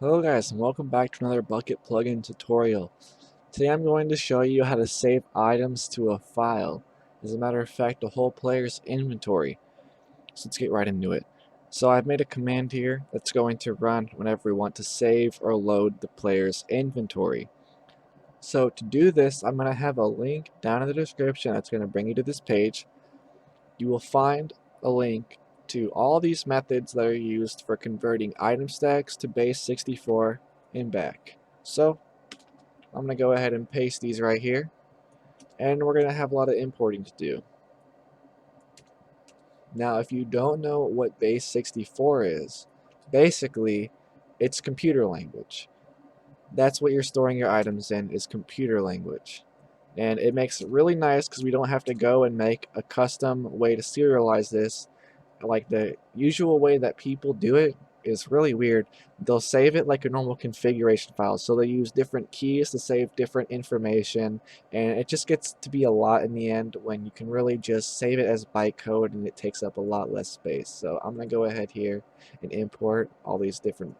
Hello guys, and welcome back to another Bukkit Plugin tutorial. Today I'm going to show you how to save items to a file. As a matter of fact, the whole player's inventory. So let's get right into it. So I've made a command here that's going to run whenever we want to save or load the player's inventory. So to do this, I'm going to have a link down in the description that's going to bring you to this page. You will find a link to all these methods that are used for converting item stacks to base 64 and back. So I'm going to go ahead and paste these right here, and we're going to have a lot of importing to do. Now if you don't know what base 64 is, basically it's computer language. That's what you're storing your items in, is computer language. And it makes it really nice because we don't have to go and make a custom way to serialize this. Like the usual way that people do it is really weird. They'll save it like a normal configuration file, so they use different keys to save different information, and it just gets to be a lot in the end when you can really just save it as bytecode and it takes up a lot less space. So I'm gonna go ahead here and import all these different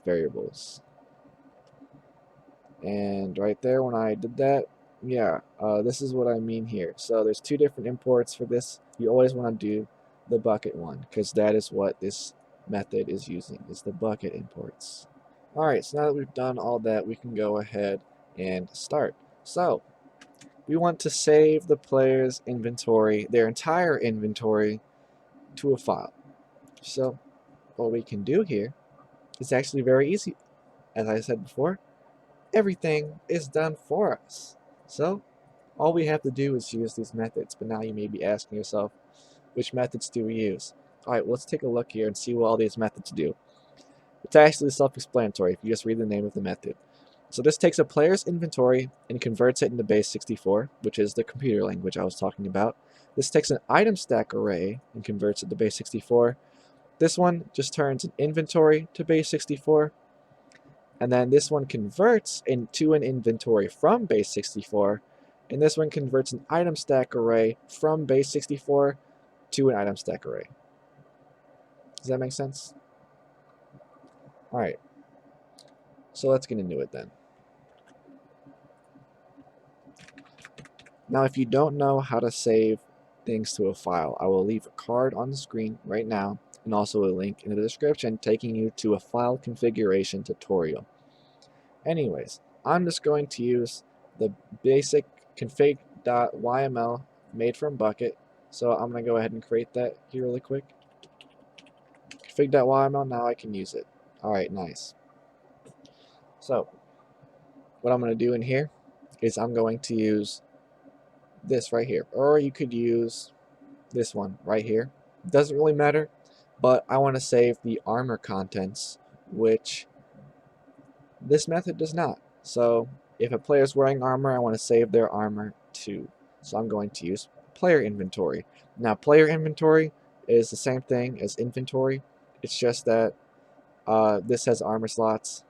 variables, and right there when I did that, yeah, this is what I mean here. So there's two different imports for this. You always want to do the Bukkit one, because that is what this method is using, is the Bukkit imports. Alright, so now that we've done all that, we can go ahead and start. So we want to save the player's inventory, their entire inventory, to a file. So what we can do here is actually very easy. As I said before, everything is done for us. So all we have to do is use these methods. But now you may be asking yourself, which methods do we use? Alright, well, let's take a look here and see what all these methods do. It's actually self-explanatory if you just read the name of the method. So this takes a player's inventory and converts it into base 64, which is the computer language I was talking about. This takes an item stack array and converts it to base 64. This one just turns an inventory to base 64. And then this one converts into an inventory from base 64. And this one converts an item stack array from base 64 to an item stack array. Does that make sense? Alright, so let's get into it then. Now if you don't know how to save things to a file, I will leave a card on the screen right now and also a link in the description taking you to a file configuration tutorial. Anyways, I'm just going to use the basic config.yml made from Bukkit. So I'm going to go ahead and create that here really quick. Config.yml, now I can use it. Alright, nice. So what I'm going to do in here is I'm going to use this right here. Or you could use this one right here. Doesn't really matter, but I want to save the armor contents, which this method does not. So if a player is wearing armor, I want to save their armor too. So I'm going to use player inventory. Now player inventory is the same thing as inventory. It's just that this has armor slots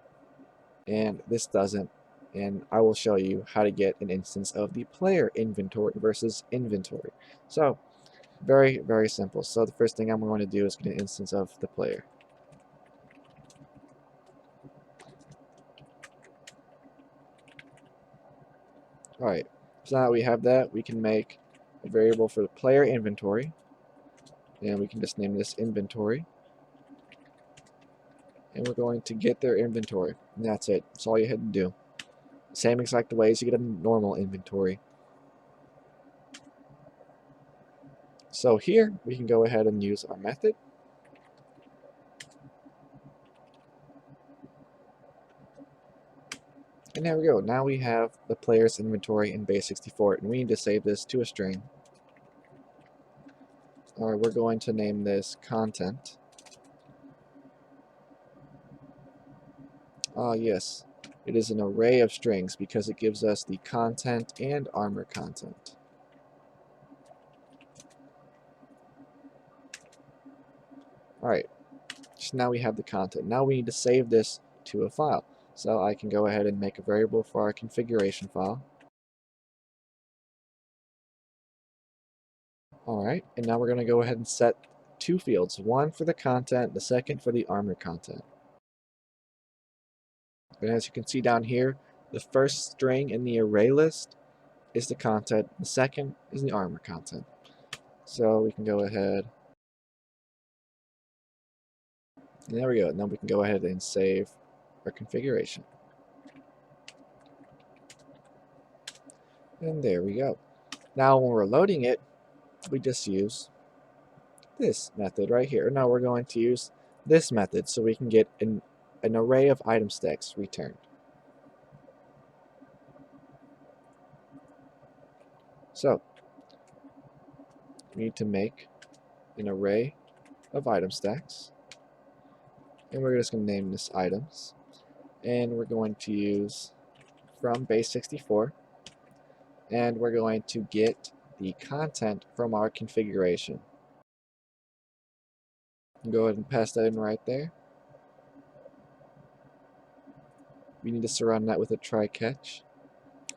and this doesn't. And I will show you how to get an instance of the player inventory versus inventory. So very, very simple. So the first thing I'm going to do is get an instance of the player. Alright, so now that we have that, we can make a variable for the player inventory, and we can just name this inventory, and we're going to get their inventory, and that's it. That's all you had to do. Same exact way as you get a normal inventory. So here, we can go ahead and use our method. And there we go. Now we have the player's inventory in base 64, and we need to save this to a string. Alright, we're going to name this content. Yes, it is an array of strings because it gives us the content and armor content. Alright, so now we have the content. Now we need to save this to a file. So I can go ahead and make a variable for our configuration file. Alright, and now we're going to go ahead and set two fields, one for the content, the second for the armor content. And as you can see down here, the first string in the array list is the content, the second is the armor content. So we can go ahead, and there we go. And then we can go ahead and save our configuration. And there we go. Now when we're loading it, we just use this method right here. Now we're going to use this method so we can get an array of item stacks returned. So we need to make an array of item stacks, and we're just going to name this items, and we're going to use from base64, and we're going to get the content from our configuration. Go ahead and pass that in right there. We need to surround that with a try catch.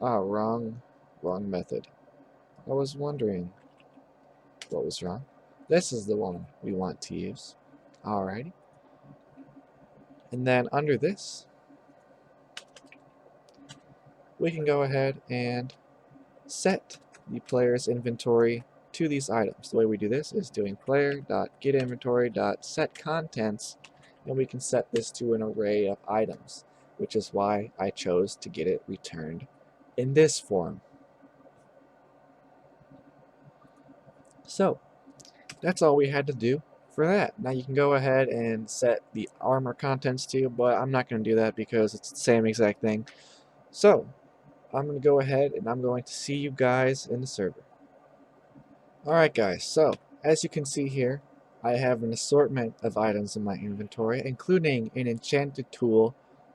Ah, wrong method. I was wondering what was wrong. This is the one we want to use. Alrighty. And then under this, we can go ahead and set the player's inventory to these items. The way we do this is doing player.getInventory.setContents, and we can set this to an array of items, which is why I chose to get it returned in this form. So that's all we had to do for that. Now you can go ahead and set the armor contents too, but I'm not going to do that because it's the same exact thing. So I'm going to go ahead and I'm going to see you guys in the server. Alright guys, so as you can see here, I have an assortment of items in my inventory, including an enchanted tool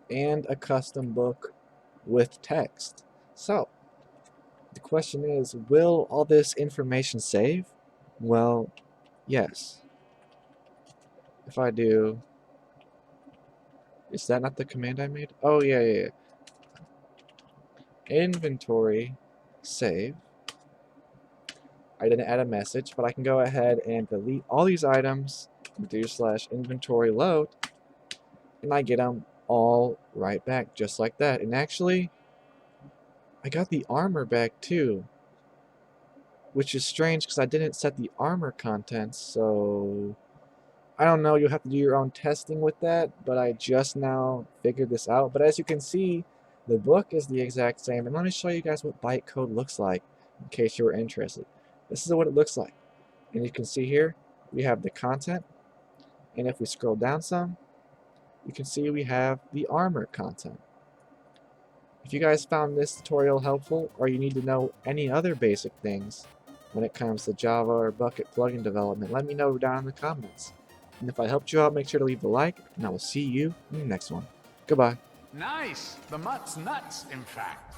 and a custom book with text. So the question is, will all this information save? Well, yes. If I do, is that not the command I made? Oh yeah. Inventory save. I didn't add a message, but I can go ahead and delete all these items, do /inventory load, and I get them all right back, just like that. And actually, I got the armor back too, which is strange because I didn't set the armor contents, so I don't know, you'll have to do your own testing with that, but I just now figured this out. But as you can see, the book is the exact same, and let me show you guys what bytecode looks like in case you were interested. This is what it looks like, and you can see here we have the content, and if we scroll down some, you can see we have the armor content. If you guys found this tutorial helpful, or you need to know any other basic things when it comes to Java or Bukkit plugin development, let me know down in the comments. And if I helped you out, make sure to leave a like, and I will see you in the next one. Goodbye. Nice! The mutt's nuts, in fact.